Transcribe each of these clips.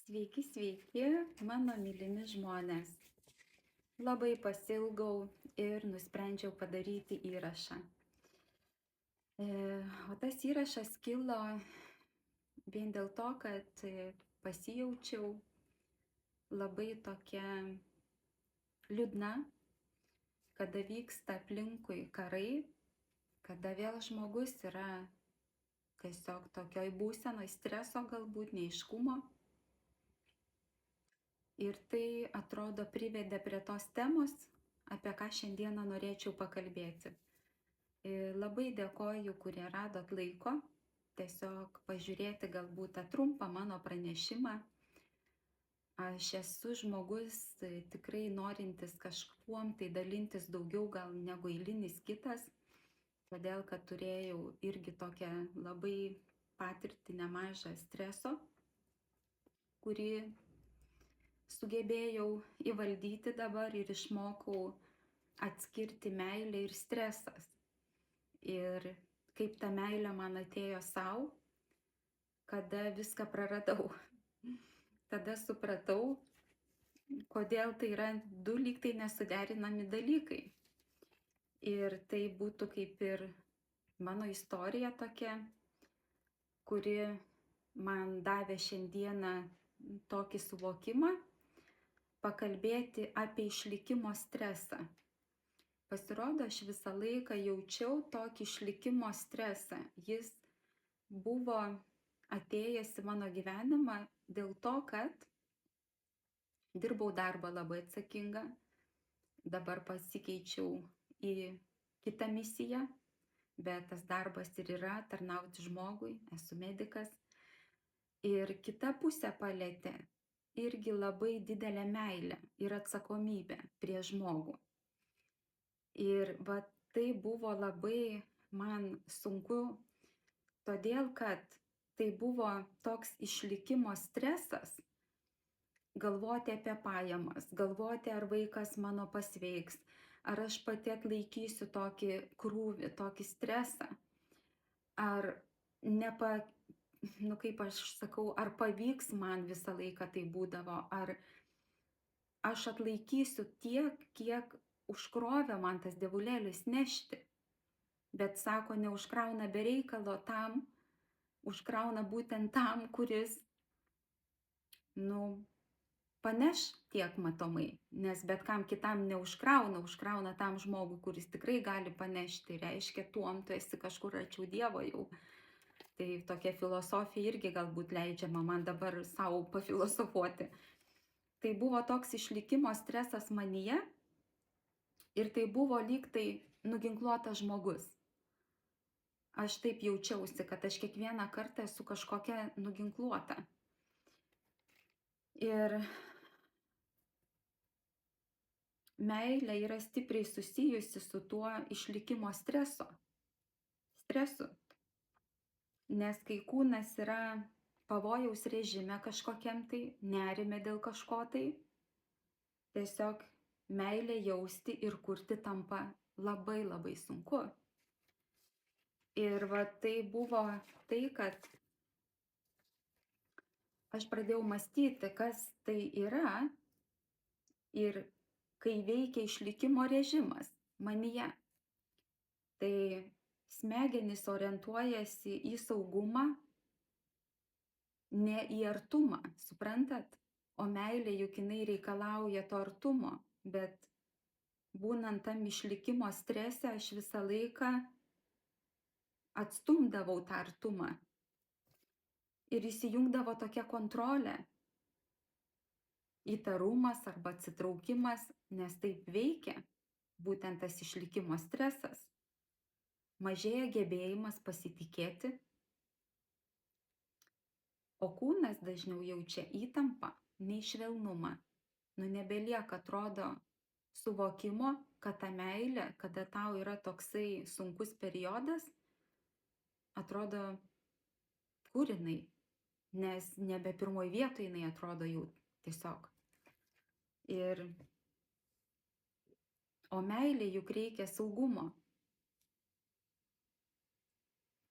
Sveiki, sveiki, mano mylimi žmonės. Labai pasiilgau ir nusprendžiau padaryti įrašą. O tas įrašas kilo vien dėl to, kad pasijaučiau labai tokia liūdna, kada vyksta aplinkui karai, kada vėl žmogus yra tiesiog tokioj būsenoj streso, galbūt neiškumo. Ir tai, atrodo, privedė prie tos temos, apie ką šiandieną norėčiau pakalbėti. Labai dėkoju, kurie radot laiko tiesiog pažiūrėti galbūt tą trumpą mano pranešimą. Aš esu žmogus tikrai norintis kažkuom tai dalintis daugiau gal negu eilinis kitas, todėl kad turėjau irgi tokią labai patirtį nemažą streso, kurį sugebėjau įvaldyti dabar ir išmokau atskirti meilę ir stresas. Ir kaip ta meilė man atėjo savo, kada viską praradau. Tada supratau, kodėl tai yra du lyg tai nesuderinami dalykai. Ir tai būtų kaip ir mano istorija tokia, kuri man davė šiandieną tokį suvokimą, pakalbėti apie išlikimo stresą. Pasirodo, aš visą laiką jaučiau tokį išlikimo stresą. Jis buvo atėjęs į mano gyvenimą dėl to, kad dirbau darbą labai atsakingą, dabar pasikeičiau į kitą misiją, bet tas darbas ir yra tarnauti žmogui, esu medikas. Ir kita pusė palietė irgi labai didelę meilę ir atsakomybę prieš žmogų. Ir tai buvo labai man sunku, todėl kad tai buvo toks išlikimo stresas, galvoti apie pajamas, galvoti, ar vaikas mano pasveiks, ar aš pati atlaikysiu tokį krūvį, tokį stresą, ar kaip aš sakau, ar pavyks man visą laiką tai būdavo, ar aš atlaikysiu tiek, kiek užkrovė man tas dievulėlis nešti. Bet sako, neužkrauna be reikalo tam, užkrauna būtent tam, kuris, paneš tiek matomai, nes bet kam kitam neužkrauna, užkrauna tam žmogui, kuris tikrai gali panešti, reiškia, tuom tu esi kažkur arčiau Dievo jau. Tai tokia filosofija irgi galbūt leidžiama man dabar savo pafilosofuoti. Tai buvo toks išlikimo stresas manyje ir tai buvo lyg tai nuginkluotas žmogus. Aš taip jaučiausi, kad aš kiekvieną kartą esu kažkokia nuginkluota. Ir meilė yra stipriai susijusi su tuo išlikimo stresu. Nes kai kūnas yra pavojaus režime kažkokiam tai, nerime dėl kažko tai, tiesiog meilę jausti ir kurti tampa labai labai sunku. Ir tai buvo tai, kad aš pradėjau mąstyti, kas tai yra ir kai veikia išlikimo režimas manyje. Tai smegenys orientuojasi į saugumą, ne į artumą, suprantat? O meilė juk jinai reikalauja to artumo, bet būnant tam išlikimo strese, aš visą laiką atstumdavau tą artumą. Ir įsijungdavo tokia kontrolė, įtarumas arba atsitraukimas, nes taip veikia būtent tas išlikimo stresas. Mažėja gebėjimas pasitikėti, o kūnas dažniau jaučia įtampą, neišvelnumą. Nebelieka, atrodo, suvokimo, kad ta meilė, kada tau yra toksai sunkus periodas, atrodo, kur jinai, nes nebe pirmoj vietoj jinai atrodo jau tiesiog. O meilė juk reikia saugumo.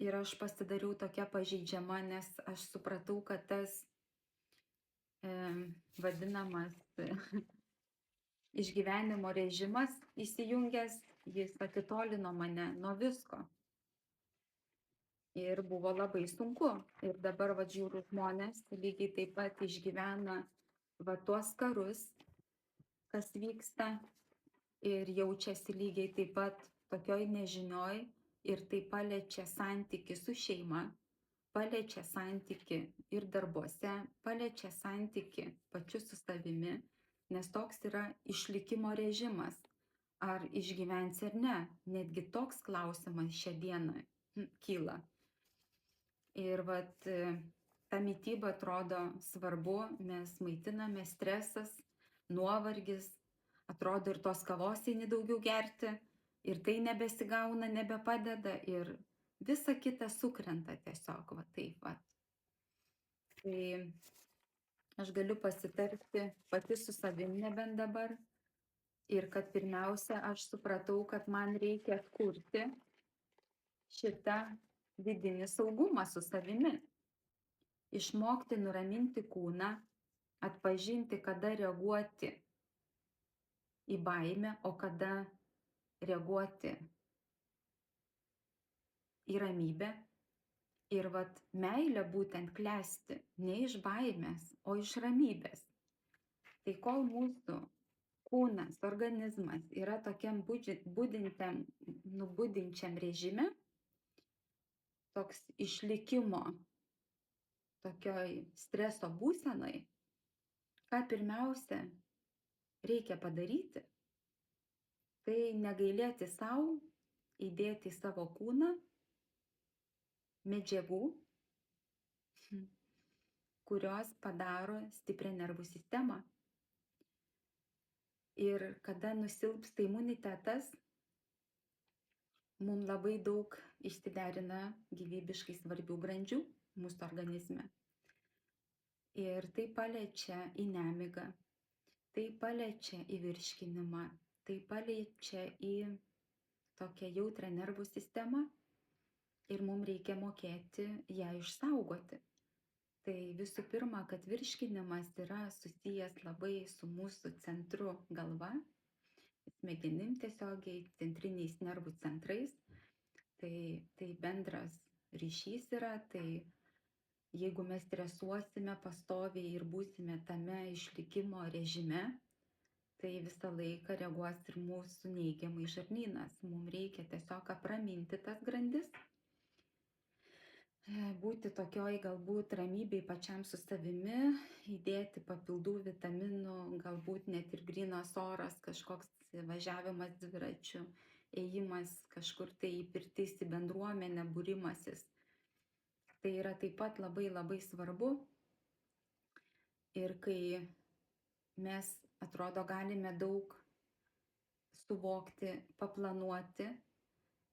Ir aš pasidariau tokia pažeidžiama, nes aš supratau, kad tas vadinamas išgyvenimo režimas įsijungęs, jis atitolino mane nuo visko. Ir buvo labai sunku. Ir dabar žiūriu žmonės lygiai taip pat išgyvena tuos karus, kas vyksta, ir jaučiasi lygiai taip pat tokioj nežinioj, ir tai paliečia santyki su šeima, paliečia santyki ir darbuose, paliečia santyki pačiu su savimi, nes toks yra išlikimo režimas. Ar išgyvensi ar ne, netgi toks klausimas šią dieną kyla. Ir ta mityba atrodo svarbu, mes maitiname, stresas, nuovargis, atrodo ir tos kavos eini daugiau gerti, ir tai nebesigauna, nebepadeda, ir visa kita sukrenta tiesiog taip. Tai aš galiu pasitarti pati su savimi nebent dabar, ir kad pirmiausia aš supratau, kad man reikia atkurti šitą vidinį saugumą su savimi. Išmokti nuraminti kūną, atpažinti, kada reaguoti į baimę, o kada reaguoti į ramybę. Ir meilė būtent klesti ne iš baimės, o iš ramybės. Tai kol mūsų kūnas, organizmas yra tokiam budinčiam, nubudinčiam režime, toks išlikimo, tokioj streso būsenoj, ką pirmiausia reikia padaryti, tai negailėti savo, įdėti į savo kūną medžiagų, kurios padaro stiprią nervų sistemą. Ir kada nusilpsta imunitetas, mums labai daug išsiderina gyvybiškai svarbių grandžių mūsų organizme. Ir tai paliečia į nemigą, tai paliečia į virškinimą, tai paliečia į tokią jautrią nervų sistemą, ir mums reikia mokėti ją išsaugoti. Tai visų pirma, kad virškinimas yra susijęs labai su mūsų centru galva, smegenim tiesiogiai, centriniais nervų centrais. Tai bendras ryšys yra, tai jeigu mes stresuosime pastoviai ir būsime tame išlikimo režime, tai visą laiką reaguos ir mūsų neigiamai žarnynas. Mums reikia tiesiog apraminti tas grandis, būti tokioj galbūt ramybėj pačiam su savimi, įdėti papildų vitaminų, galbūt net ir grynas oras, kažkoks važiavimas dviračiu, ėjimas kažkur tai į pirtis, į bendruomenę, būrimasis. Tai yra taip pat labai labai svarbu. Ir kai mes, atrodo, galime daug suvokti, paplanuoti,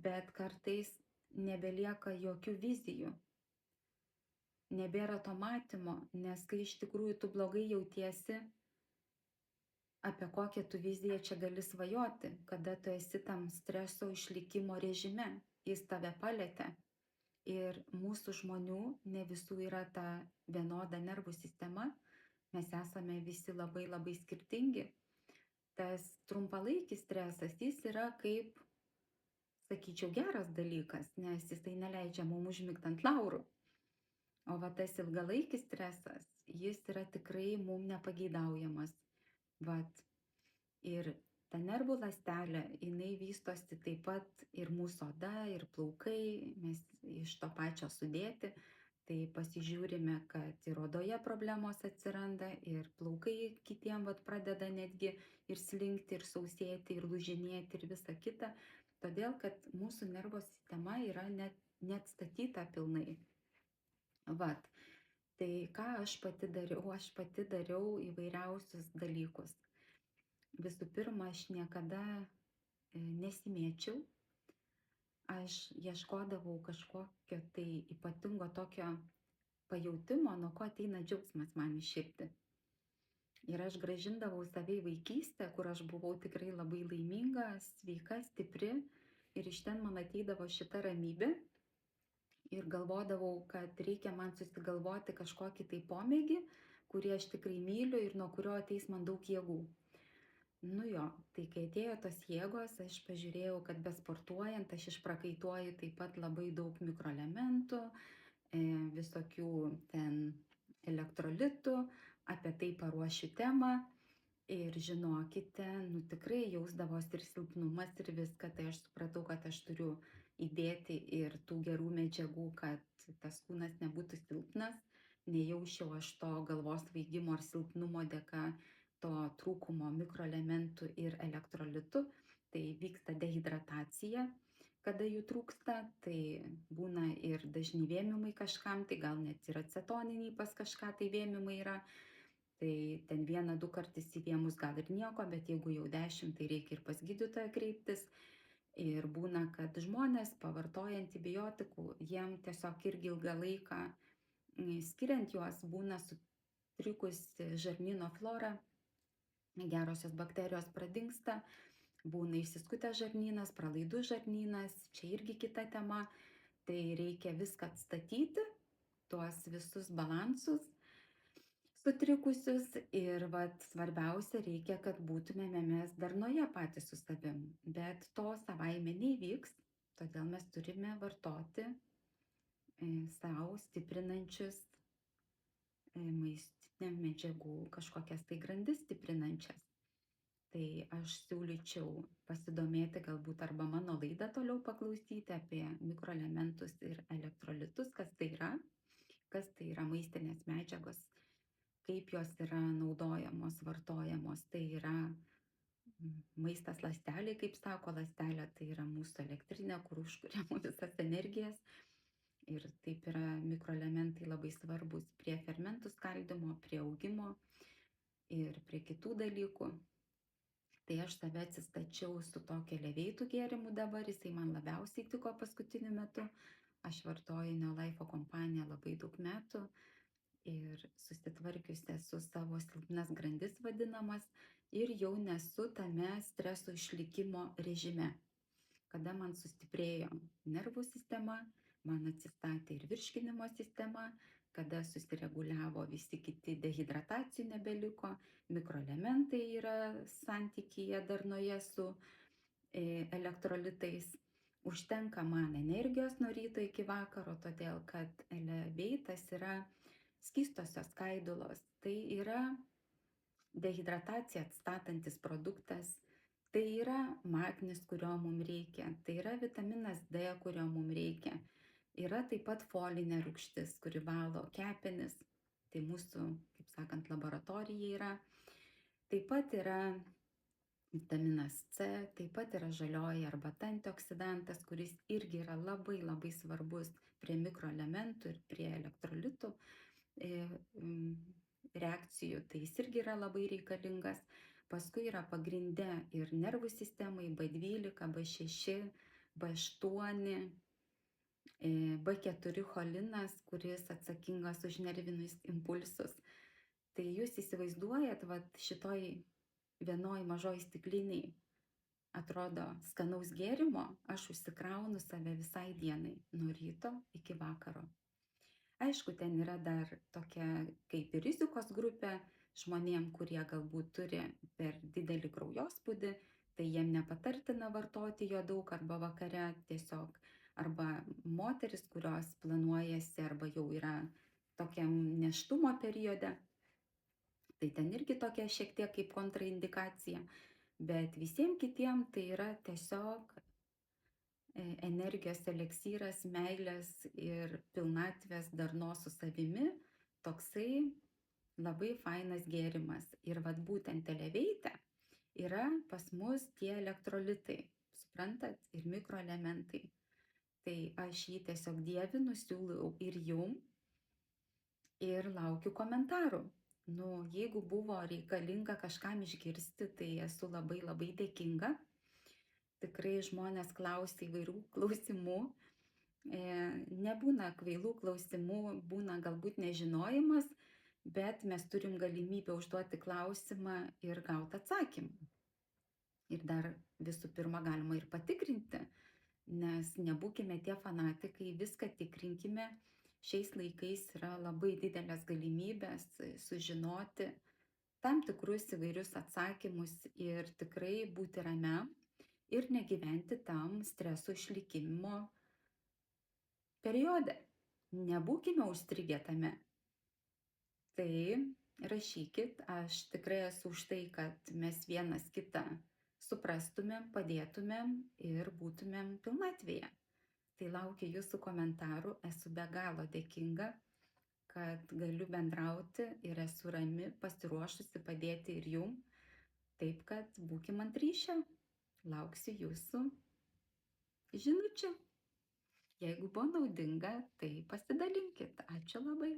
bet kartais nebelieka jokių vizijų. Nebėra to matymo, nes kai iš tikrųjų tu blogai jautiesi, apie kokią tu viziją čia gali svajoti, kada tu esi tam streso išlikimo režime, jis tave palietė. Ir mūsų žmonių ne visų yra ta vienoda nervų sistema, mes esame visi labai labai skirtingi. Tas trumpalaikis stresas, jis yra kaip, sakyčiau, geras dalykas, nes jisai neleidžia mums užmigti ant laurų. O tas ilgalaikis stresas, jis yra tikrai mums nepageidaujamas. Ir ta nervų ląstelė, jinai vystosi taip pat ir mūsų oda, ir plaukai, mes iš to pačio sudėti. Tai pasižiūrime, kad ir odoje problemos atsiranda, ir plaukai kitiem pradeda netgi ir slinkti, ir sausėti, ir lūžinėti, ir visa kita. Todėl, kad mūsų nervo sistema yra neatstatyta pilnai. Tai ką aš pati dariau? Aš pati dariau įvairiausius dalykus. Visų pirma, aš niekada nesimėčiau. Aš ieškodavau kažkokio tai ypatingo tokio pajautimo, nuo ko ateina džiaugsmas man į širdį. Ir aš grąžindavau save į vaikystę, kur aš buvau tikrai labai laiminga, sveika, stipri. Ir iš ten man ateidavo šita ramybė. Ir galvodavau, kad reikia man susigalvoti kažkokį tai pomėgį, kurį aš tikrai myliu ir nuo kurio ateis man daug jėgų. Nu jo, tai kai atėjo tos jėgos, aš pažiūrėjau, kad besportuojant aš išprakaituoju taip pat labai daug mikroelementų, visokių ten elektrolitų, apie tai paruošiu temą. Ir žinokite, nu tikrai jausdavosi ir silpnumas ir viską, tai aš supratau, kad aš turiu įdėti ir tų gerų medžiagų, kad tas kūnas nebūtų silpnas, nejausčiau aš to galvos svaigimo ar silpnumo dėka to trūkumo mikroelementų ir elektrolitų. Tai vyksta dehidratacija, kada jų trūksta, tai būna ir dažni vėmimai kažkam, tai gal net ir acetoniniai pas kažką tai vėmimai yra. Tai ten 1-2 kartus įvėmus gal ir nieko, bet jeigu jau 10, tai reikia ir pas gydytoją kreiptis. Ir būna, kad žmonės pavartoja antibiotikų, jiem tiesiog irgi ilgą laiką skiriant juos būna sutrikusi žarnyno flora, gerosios bakterijos pradingsta, būna išsiskutęs žarnynas, pralaidus žarnynas, čia irgi kita tema. Tai reikia viską atstatyti, tuos visus balansus sutrikusius ir vat svarbiausia reikia, kad būtumėme mes darnoje patys su savim, bet to savaime neįvyks, todėl mes turime vartoti savo stiprinančius maistinių medžiagų kažkokias tai grandis stiprinančias. Tai aš siūlyčiau pasidomėti galbūt arba mano laidą toliau paklausyti apie mikroelementus ir elektrolitus, kas tai yra maistinės medžiagos, kaip jos yra naudojamos, vartojamos. Tai yra maistas ląsteliai, kaip sako, ląstelė tai yra mūsų elektrinė, kur užkuriama visas energijas. Ir taip yra mikroelementai labai svarbus prie fermentų skaldymo, prie augimo ir prie kitų dalykų. Tai aš save atsistačiau su tokia leveitų gėrimu dabar, jisai man labiausiai tiko paskutiniu metu. Aš vartoju Neolife kompaniją labai daug metų ir susitvarkiusi esu savo silpnas grandis vadinamas ir jau nesu tame streso išlikimo režime. Kada man sustiprėjo nervų sistema, man atsistatė ir virškinimo sistema, kada susireguliavo visi kiti, dehidratacijų nebeliko, mikroelementai yra santykyje darnoje su elektrolitais. Užtenka man energijos nuo ryto iki vakaro, todėl kad eleveitas yra skystosios skaidulos. Tai yra dehidrataciją atstatantis produktas, tai yra magnis, kurio mums reikia, tai yra vitaminas D, kurio mums reikia. Yra taip pat folinė rūgštis, kuri valo kepenis, tai mūsų, kaip sakant, laboratorija yra. Taip pat yra vitaminas C, taip pat yra žalioji arbata antioksidantas, kuris irgi yra labai labai svarbus prie mikroelementų ir prie elektrolitų reakcijų, tai jis irgi yra labai reikalingas. Paskui yra pagrinde ir nervų sistemai B12, B6, B8, B4 cholinas, kuris atsakingas už nervinius impulsus. Tai jūs įsivaizduojat, vat šitoj vienoj mažoj stikliniai atrodo skanaus gėrimo, aš užsikraunu save visai dienai, nuo ryto iki vakaro. Aišku, ten yra dar tokia kaip ir rizikos grupė žmonėm, kurie galbūt turi per didelį kraujospūdį, tai jiem nepatartina vartoti jo daug arba vakare tiesiog, arba moteris, kurios planuojasi arba jau yra tokiam nėštumo periode, tai ten irgi tokia šiek tiek kaip kontraindikacija, bet visiems kitiem tai yra tiesiog energijos eleksyras, meilės ir pilnatvės darnos su savimi, toksai labai fainas gėrimas. Ir vat būtent eleveite yra pas mus tie elektrolitai, suprantat, ir mikroelementai. Tai aš jį tiesiog dievinu, siūlau ir jum ir laukiu komentarų. Nu, jeigu buvo reikalinga kažkam išgirsti, tai esu labai labai dėkinga. Tikrai žmonės klausia įvairių klausimų. Nebūna kvailų klausimų, būna galbūt nežinojimas, bet mes turim galimybę užduoti klausimą ir gauti atsakymą. Ir dar visų pirma galima ir patikrinti, nes nebūkime tie fanatikai, viską tikrinkime. šiais laikais yra labai didelės galimybės sužinoti tam tikrus įvairius atsakymus ir tikrai būti ramiam ir negyventi tam streso išlikimo periode. Nebūkime užstrigę tame. Tai rašykit, aš tikrai esu už tai, kad mes vienas kitą suprastumėm, padėtumėm ir būtumėm pilnatvėje. Tai laukiu jūsų komentarų, esu be galo dėkinga, kad galiu bendrauti ir esu rami, pasiruošusi padėti ir jum. Taip kad būkim ant ryšio, lauksiu jūsų žinučių. Jeigu buvo naudinga, tai pasidalinkit. Ačiū labai.